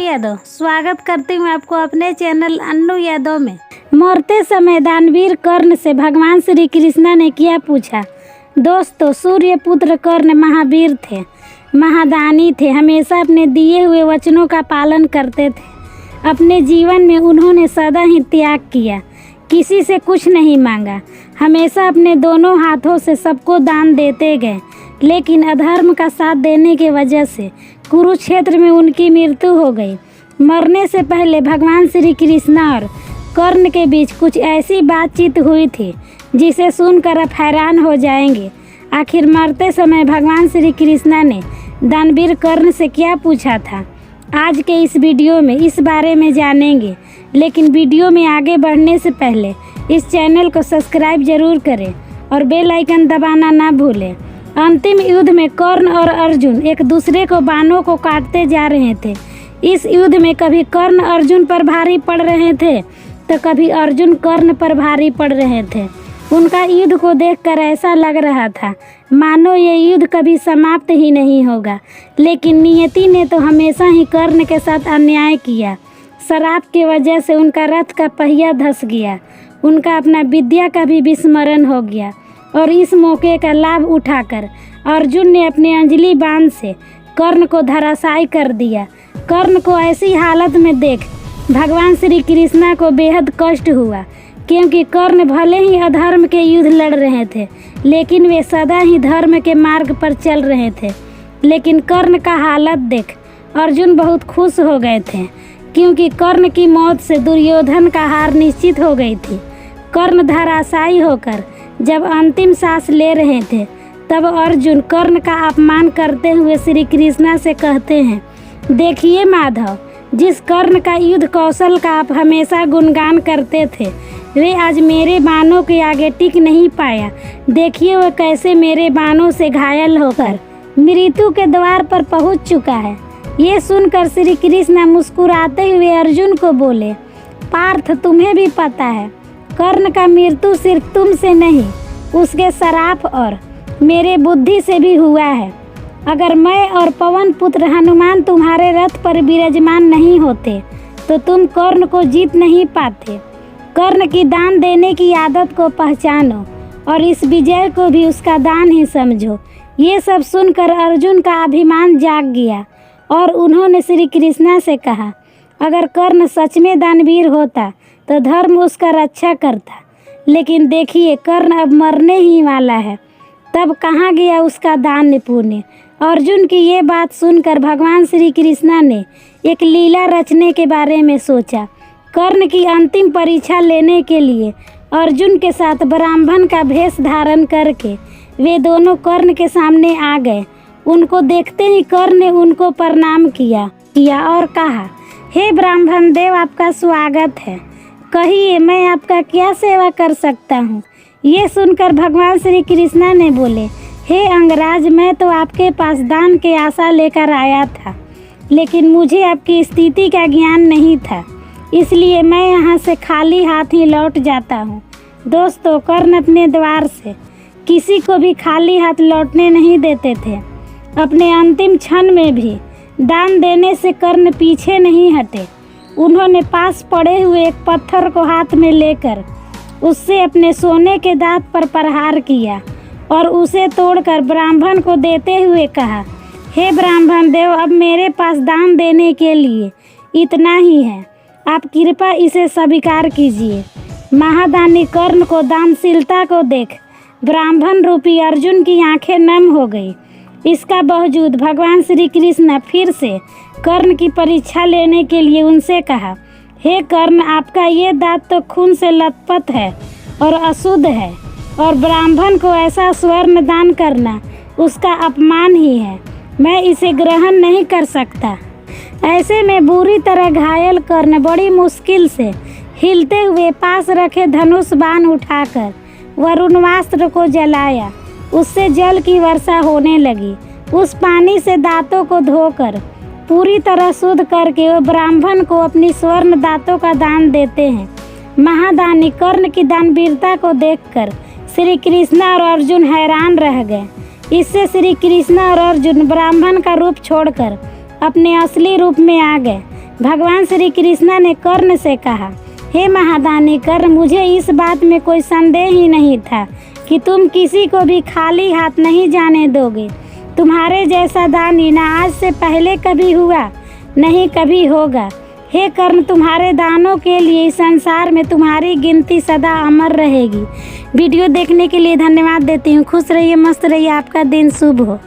यादव स्वागत करती हूँ आपको अपने चैनल अन्नू यादव में। मरते समय दानवीर कर्ण से भगवान श्री कृष्ण ने क्या पूछा। दोस्तों, सूर्य पुत्र कर्ण महावीर थे, महादानी थे, हमेशा अपने दिए हुए वचनों का पालन करते थे। अपने जीवन में उन्होंने सदा ही त्याग किया, किसी से कुछ नहीं मांगा, हमेशा अपने दोनों हाथों से सबको दान देते गए। लेकिन अधर्म का साथ देने की वजह से कुरुक्षेत्र में उनकी मृत्यु हो गई। मरने से पहले भगवान श्री कृष्ण और कर्ण के बीच कुछ ऐसी बातचीत हुई थी जिसे सुनकर आप हैरान हो जाएंगे। आखिर मरते समय भगवान श्री कृष्ण ने दानवीर कर्ण से क्या पूछा था, आज के इस वीडियो में इस बारे में जानेंगे। लेकिन वीडियो में आगे बढ़ने से पहले इस चैनल को सब्सक्राइब जरूर करें और बेल आइकन दबाना ना भूलें। अंतिम युद्ध में कर्ण और अर्जुन एक दूसरे को बाणों को काटते जा रहे थे। इस युद्ध में कभी कर्ण अर्जुन पर भारी पड़ रहे थे तो कभी अर्जुन कर्ण पर भारी पड़ रहे थे। उनका युद्ध को देखकर ऐसा लग रहा था मानो ये युद्ध कभी समाप्त ही नहीं होगा। लेकिन नियति ने तो हमेशा ही कर्ण के साथ अन्याय किया। शराब की वजह से उनका रथ का पहिया धंस गया, उनका अपना विद्या का भी विस्मरण हो गया। और इस मौके का लाभ उठाकर अर्जुन ने अपने अंजलि बाण से कर्ण को धराशायी कर दिया। कर्ण को ऐसी हालत में देख भगवान श्री कृष्ण को बेहद कष्ट हुआ, क्योंकि कर्ण भले ही अधर्म के युद्ध लड़ रहे थे लेकिन वे सदा ही धर्म के मार्ग पर चल रहे थे। लेकिन कर्ण का हालत देख अर्जुन बहुत खुश हो गए थे, क्योंकि कर्ण की मौत से दुर्योधन का हार निश्चित हो गई थी। कर्ण धराशायी होकर जब अंतिम सांस ले रहे थे तब अर्जुन कर्ण का अपमान करते हुए श्री कृष्ण से कहते हैं, देखिए माधव, जिस कर्ण का युद्ध कौशल का आप हमेशा गुणगान करते थे वे आज मेरे बाणों के आगे टिक नहीं पाया। देखिए वह कैसे मेरे बाणों से घायल होकर मृत्यु के द्वार पर पहुंच चुका है। ये सुनकर श्री कृष्ण मुस्कुराते हुए अर्जुन को बोले, पार्थ, तुम्हें भी पता है कर्ण का मृत्यु सिर्फ तुमसे नहीं उसके श्राप और मेरे बुद्धि से भी हुआ है। अगर मैं और पवन पुत्र हनुमान तुम्हारे रथ पर विराजमान नहीं होते तो तुम कर्ण को जीत नहीं पाते। कर्ण की दान देने की आदत को पहचानो और इस विजय को भी उसका दान ही समझो। ये सब सुनकर अर्जुन का अभिमान जाग गया और उन्होंने श्री कृष्ण से कहा, अगर कर्ण सच में दानवीर होता तो धर्म उसका रक्षा करता। लेकिन देखिए कर्ण अब मरने ही वाला है, तब कहाँ गया उसका दान पुण्य। अर्जुन की ये बात सुनकर भगवान श्री कृष्ण ने एक लीला रचने के बारे में सोचा। कर्ण की अंतिम परीक्षा लेने के लिए अर्जुन के साथ ब्राह्मण का भेष धारण करके वे दोनों कर्ण के सामने आ गए। उनको देखते ही कर्ण ने उनको प्रणाम किया और कहा, हे ब्राह्मण देव, आपका स्वागत है, कहिए मैं आपका क्या सेवा कर सकता हूँ। ये सुनकर भगवान श्री कृष्ण ने बोले, हे अंगराज, मैं तो आपके पास दान की आशा लेकर आया था, लेकिन मुझे आपकी स्थिति का ज्ञान नहीं था, इसलिए मैं यहाँ से खाली हाथ ही लौट जाता हूँ। दोस्तों, कर्ण अपने द्वार से किसी को भी खाली हाथ लौटने नहीं देते थे। अपने अंतिम क्षण में भी दान देने से कर्ण पीछे नहीं हटे। उन्होंने पास पड़े हुए एक पत्थर को हाथ में लेकर उससे अपने सोने के दांत पर प्रहार किया और उसे तोड़कर ब्राह्मण को देते हुए कहा, हे ब्राह्मण देव, अब मेरे पास दान देने के लिए इतना ही है, आप कृपया इसे स्वीकार कीजिए। महादानी कर्ण को दानशीलता को देख ब्राह्मण रूपी अर्जुन की आंखें नम हो गई। इसका बावजूद भगवान श्री कृष्ण फिर से कर्ण की परीक्षा लेने के लिए उनसे कहा, हे कर्ण, आपका ये दांत तो खून से लथपथ है और अशुद्ध है और ब्राह्मण को ऐसा स्वर्ण दान करना उसका अपमान ही है, मैं इसे ग्रहण नहीं कर सकता। ऐसे में बुरी तरह घायल कर्ण बड़ी मुश्किल से हिलते हुए पास रखे धनुष बाण उठाकर वरुणास्त्र को जलाया। उससे जल की वर्षा होने लगी। उस पानी से दांतों को धोकर पूरी तरह शुद्ध करके वो ब्राह्मण को अपनी स्वर्ण दांतों का दान देते हैं। महादानी कर्ण की दानवीरता को देखकर श्री कृष्ण और अर्जुन हैरान रह गए। इससे श्री कृष्ण और अर्जुन ब्राह्मण का रूप छोड़कर अपने असली रूप में आ गए। भगवान श्री कृष्ण ने कर्ण से कहा, हे महादानी कर्ण, मुझे इस बात में कोई संदेह ही नहीं था कि तुम किसी को भी खाली हाथ नहीं जाने दोगे। तुम्हारे जैसा दानी न आज से पहले कभी हुआ, नहीं कभी होगा। हे कर्ण, तुम्हारे दानों के लिए इस संसार में तुम्हारी गिनती सदा अमर रहेगी। वीडियो देखने के लिए धन्यवाद देती हूँ। खुश रहिए, मस्त रहिए, आपका दिन शुभ हो।